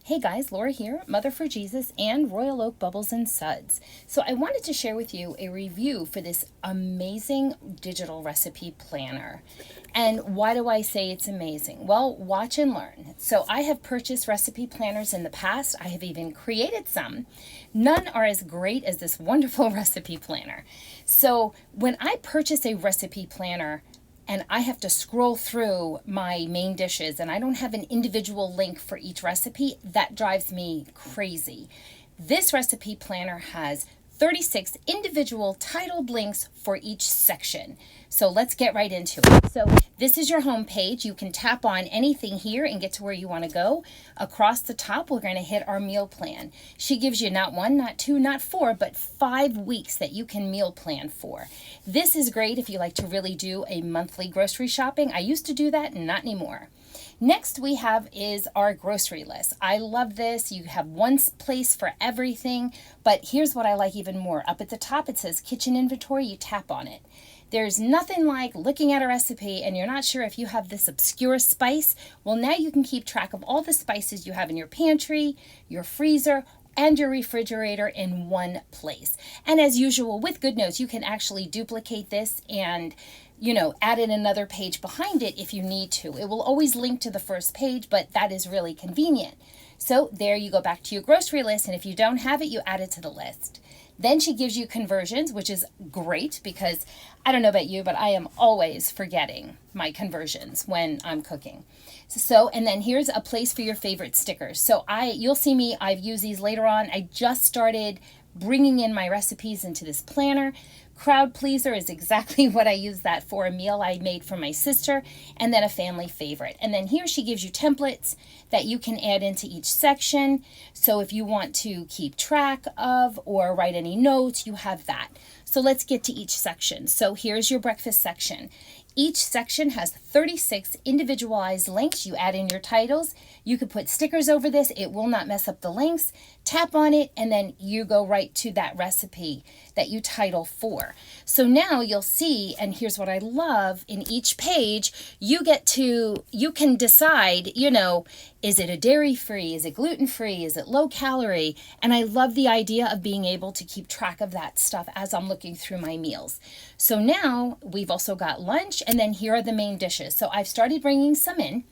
Hey guys, Laura here, Mother for Jesus and Royal Oak Bubbles and Suds. So I wanted to share with you a review for this amazing digital recipe planner. And why do I say it's amazing? Well, watch and learn. So I have purchased recipe planners in the past. I have even created some. None are as great as this wonderful recipe planner. So when I purchase a recipe planner, and I have to scroll through my main dishes and I don't have an individual link for each recipe, that drives me crazy. This recipe planner has 36 individual titled links for each section. So let's get right into it. So this is your home page. You can tap on anything here and get to where you want to go. Across the top, we're going to hit our meal plan. She gives you not one, not two, not four, but 5 weeks that you can meal plan for. This is great if you like to really do a monthly grocery shopping. I used to do that, not anymore. Next we have is our grocery list. I love this. You have one place for everything, but here's what I like even more. Up at the top it says kitchen inventory. You tap on it. There's nothing like looking at a recipe and you're not sure if you have this obscure spice. Well, now you can keep track of all the spices you have in your pantry, your freezer, and your refrigerator in one place. And as usual with GoodNotes, you can actually duplicate this and add in another page behind it if you need to. It will always link to the first page, but that is really convenient. So there you go back to your grocery list, and if you don't have it, you add it to the list. Then she gives you conversions, which is great because I don't know about you, but I am always forgetting my conversions when I'm cooking. And then here's a place for your favorite stickers. So you'll see me, I've used these later on. I just started bringing in my recipes into this planner. Crowd pleaser is exactly what I use that for, a meal I made for my sister, and then a family favorite. And then here she gives you templates that you can add into each section. So if you want to keep track of or write any notes, you have that. So let's get to each section. So here's your breakfast section. Each section has 36 individualized links. You add in your titles. You could put stickers over this. It will not mess up the links. Tap on it and then you go right to that recipe that you title for. So now you'll see, and here's what I love, in each page, you can decide, is it a dairy-free? Is it gluten-free? Is it low-calorie? And I love the idea of being able to keep track of that stuff as I'm looking through my meals. So now we've also got lunch, and then here are the main dishes. So I've started bringing some in.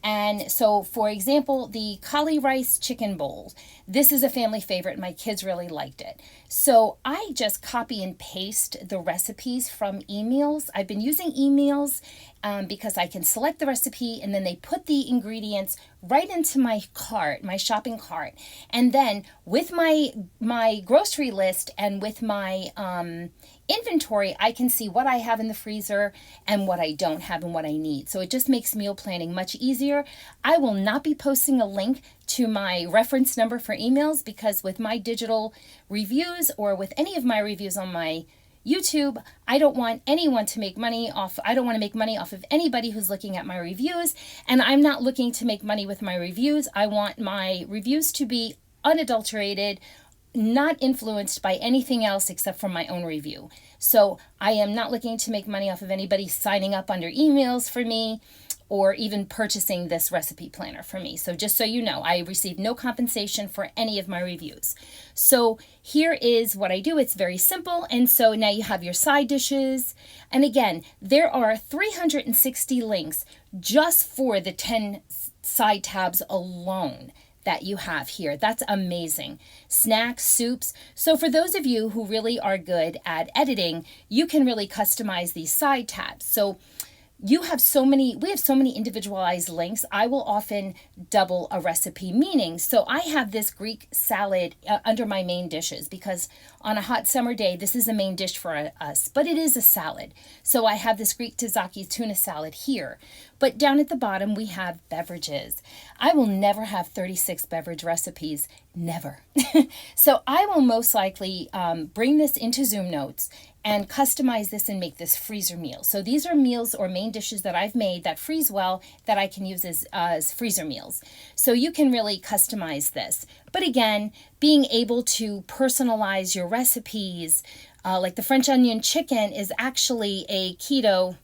And so, for example, the cauli rice chicken bowl. This is a family favorite. My kids really liked it. So I just copy and paste the recipes from emails. I've been using emails because I can select the recipe and then they put the ingredients right into my cart, my shopping cart. And then with my grocery list and with my inventory, I can see what I have in the freezer and what I don't have and what I need. So it just makes meal planning much easier. I will not be posting a link to my reference number for emails because with my digital reviews or with any of my reviews on my YouTube, I don't want anyone to make money off. I don't want to make money off of anybody who's looking at my reviews, and I'm not looking to make money with my reviews. I want my reviews to be unadulterated, not influenced by anything else except from my own review. So I am not looking to make money off of anybody signing up under emails for me or even purchasing this recipe planner for me. So just so you know, I receive no compensation for any of my reviews. So here is what I do. It's very simple. And so now you have your side dishes. And again, there are 360 links just for the 10 side tabs alone that you have here. That's amazing. Snacks, soups. So for those of you who really are good at editing, you can really customize these side tabs. So we have so many individualized links. I will often double a recipe, meaning, so I have this Greek salad under my main dishes because on a hot summer day, this is a main dish for us, but it is a salad. So I have this Greek tzatziki tuna salad here. But down at the bottom, we have beverages. I will never have 36 beverage recipes, never. So I will most likely bring this into Zoom Notes and customize this and make this freezer meal. So these are meals or main dishes that I've made that freeze well that I can use as freezer meals. So you can really customize this. But again, being able to personalize your recipes, like the French onion chicken is actually a keto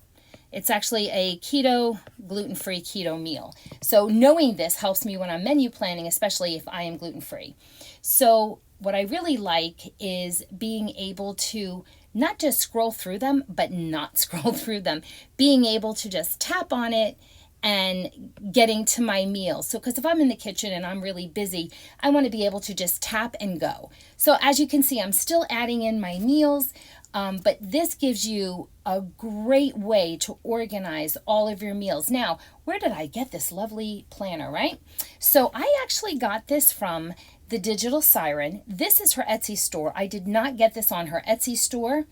It's actually a keto, gluten-free keto meal. So knowing this helps me when I'm menu planning, especially if I am gluten-free. So what I really like is being able to not just scroll through them, but not scroll through them. Being able to just tap on it and getting to my meals. So, because if I'm in the kitchen and I'm really busy, I want to be able to just tap and go. So as you can see, I'm still adding in my meals, but this gives you a great way to organize all of your meals. Now, where did I get this lovely planner, right? So I actually got this from the Digital Siren. This is her Etsy store. I did not get this on her Etsy store.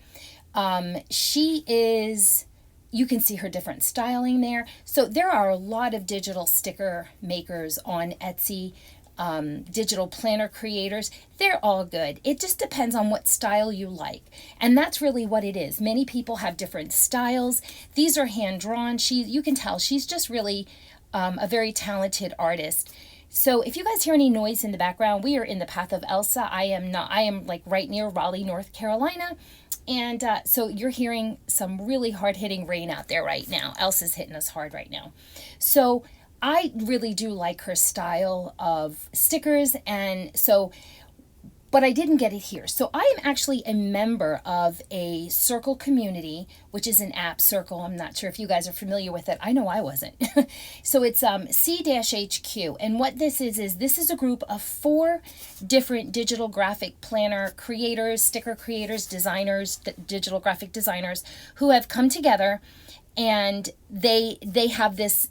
You can see her different styling there. So there are a lot of digital sticker makers on Etsy, digital planner creators. They're all good. It just depends on what style you like. And that's really what it is. Many people have different styles. These are hand drawn. You can tell she's just really a very talented artist. So if you guys hear any noise in the background, we are in the path of Elsa. I am like right near Raleigh, North Carolina. And so you're hearing some really hard-hitting rain out there right now. Elsa's hitting us hard right now. So I really do like her style of stickers. But I didn't get it here. So I am actually a member of a Circle community, which is an app, Circle. I'm not sure if you guys are familiar with it. I know I wasn't. So it's C-HQ. And what this is a group of 4 different digital graphic planner creators, sticker creators, designers, digital graphic designers who have come together, and they have this,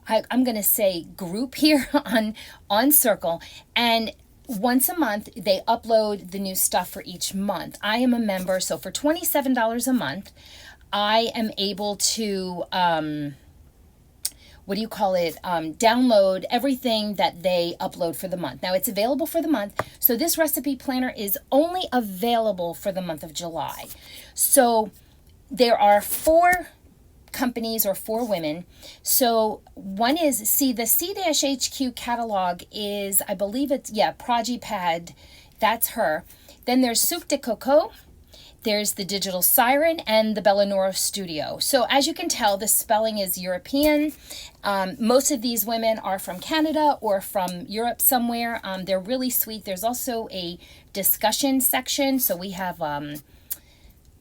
I'm going to say, group here on Circle. And once a month, they upload the new stuff for each month. I am a member, so for $27 a month, I am able to, download everything that they upload for the month. Now, it's available for the month, so this recipe planner is only available for the month of July. So there are 4 companies or 4 women. So one is, the C-HQ catalog is, I believe it's, Progipad, that's her. Then there's Soup de Coco, there's the Digital Siren, and the Bellanoro Studio. So as you can tell, the spelling is European. Most of these women are from Canada or from Europe somewhere. They're really sweet. There's also a discussion section. So we have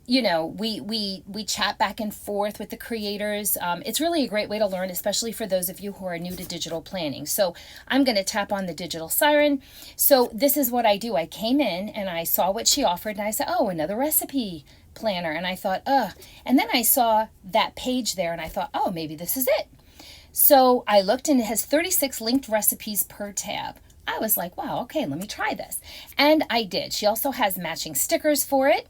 we chat back and forth with the creators. It's really a great way to learn, especially for those of you who are new to digital planning. So I'm going to tap on the Digital Siren. So this is what I do. I came in and I saw what she offered, and I said, oh, another recipe planner. And I thought, and then I saw that page there and I thought, oh, maybe this is it. So I looked, and it has 36 linked recipes per tab. I was like, wow, okay, let me try this. And I did. She also has matching stickers for it.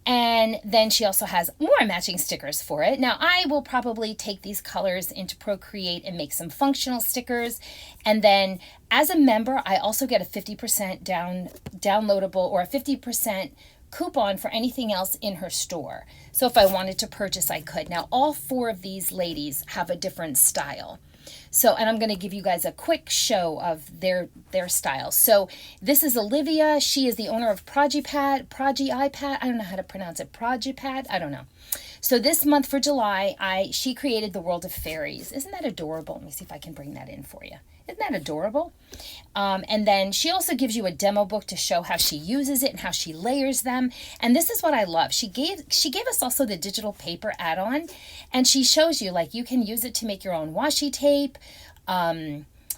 And then she also has more matching stickers for it. Now, I will probably take these colors into Procreate and make some functional stickers. And then as a member, I also get a 50% downloadable or a 50% coupon for anything else in her store. So if I wanted to purchase, I could. Now, all 4 of these ladies have a different style. So, and I'm going to give you guys a quick show of their style. So this is Olivia. She is the owner of Progipad. I don't know how to pronounce it. Progipad? I don't know. So this month for July, she created the World of Fairies. Isn't that adorable? Let me see if I can bring that in for you. Isn't that adorable? And then she also gives you a demo book to show how she uses it and how she layers them. And this is what I love. She gave us also the digital paper add-on, and she shows you, like, you can use it to make your own washi tape.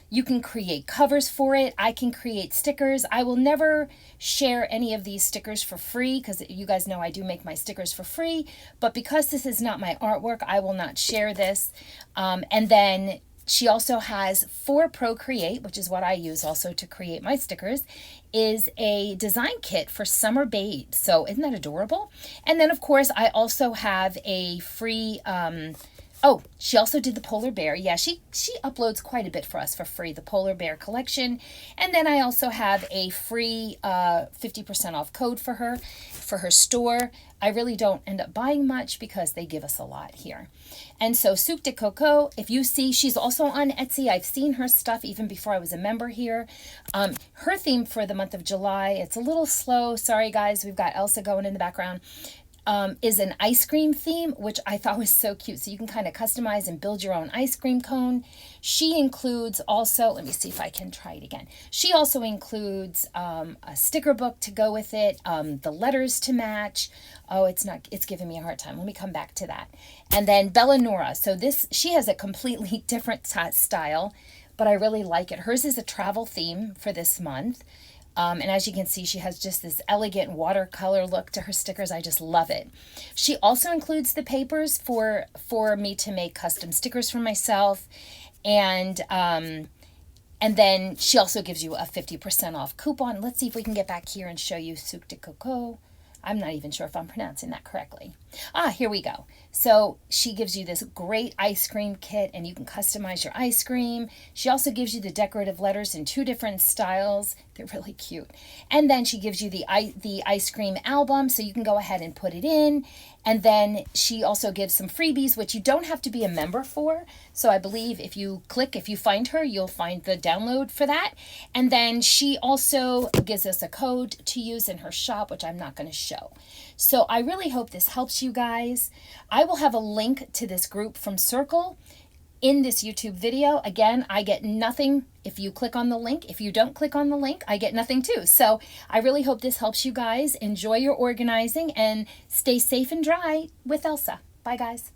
You can create covers for it. I can create stickers. I will never share any of these stickers for free because you guys know I do make my stickers for free. But because this is not my artwork, I will not share this. And then she also has, for Procreate, which is what I use also to create my stickers, is a design kit for summer babes. So isn't that adorable? And then, of course, I also have a free... she also did the polar bear. Yeah, she uploads quite a bit for us for free, the polar bear collection. And then I also have a free 50% off code for her store. I really don't end up buying much because they give us a lot here. And so Soup de Coco, if you see, she's also on Etsy. I've seen her stuff even before I was a member here. Her theme for the month of July, it's a little slow. Sorry, guys, we've got Elsa going in the background. is an ice cream theme, which I thought was so cute. So you can kind of customize and build your own ice cream cone. She includes also, let me see if I can try it again. She also includes a sticker book to go with it, the letters to match. Oh, it's giving me a hard time. Let me come back to that. And then Bella Nora. So she has a completely different style, but I really like it. Hers is a travel theme for this month. And as you can see, she has just this elegant watercolor look to her stickers. I just love it. She also includes the papers for me to make custom stickers for myself. And then she also gives you a 50% off coupon. Let's see if we can get back here and show you Sucre de Coco. I'm not even sure if I'm pronouncing that correctly. Here we go. So she gives you this great ice cream kit, and you can customize your ice cream. She also gives you the decorative letters in 2 different styles. They're really cute. And then she gives you the ice cream album, so you can go ahead and put it in. And then she also gives some freebies, which you don't have to be a member for. So I believe if you find her, you'll find the download for that. And then she also gives us a code to use in her shop, which I'm not going to show. So I really hope this helps you guys. I will have a link to this group from Circle in this YouTube video. Again, I get nothing if you click on the link. If you don't click on the link, I get nothing too. So I really hope this helps you guys. Enjoy your organizing and stay safe and dry with Elsa. Bye, guys.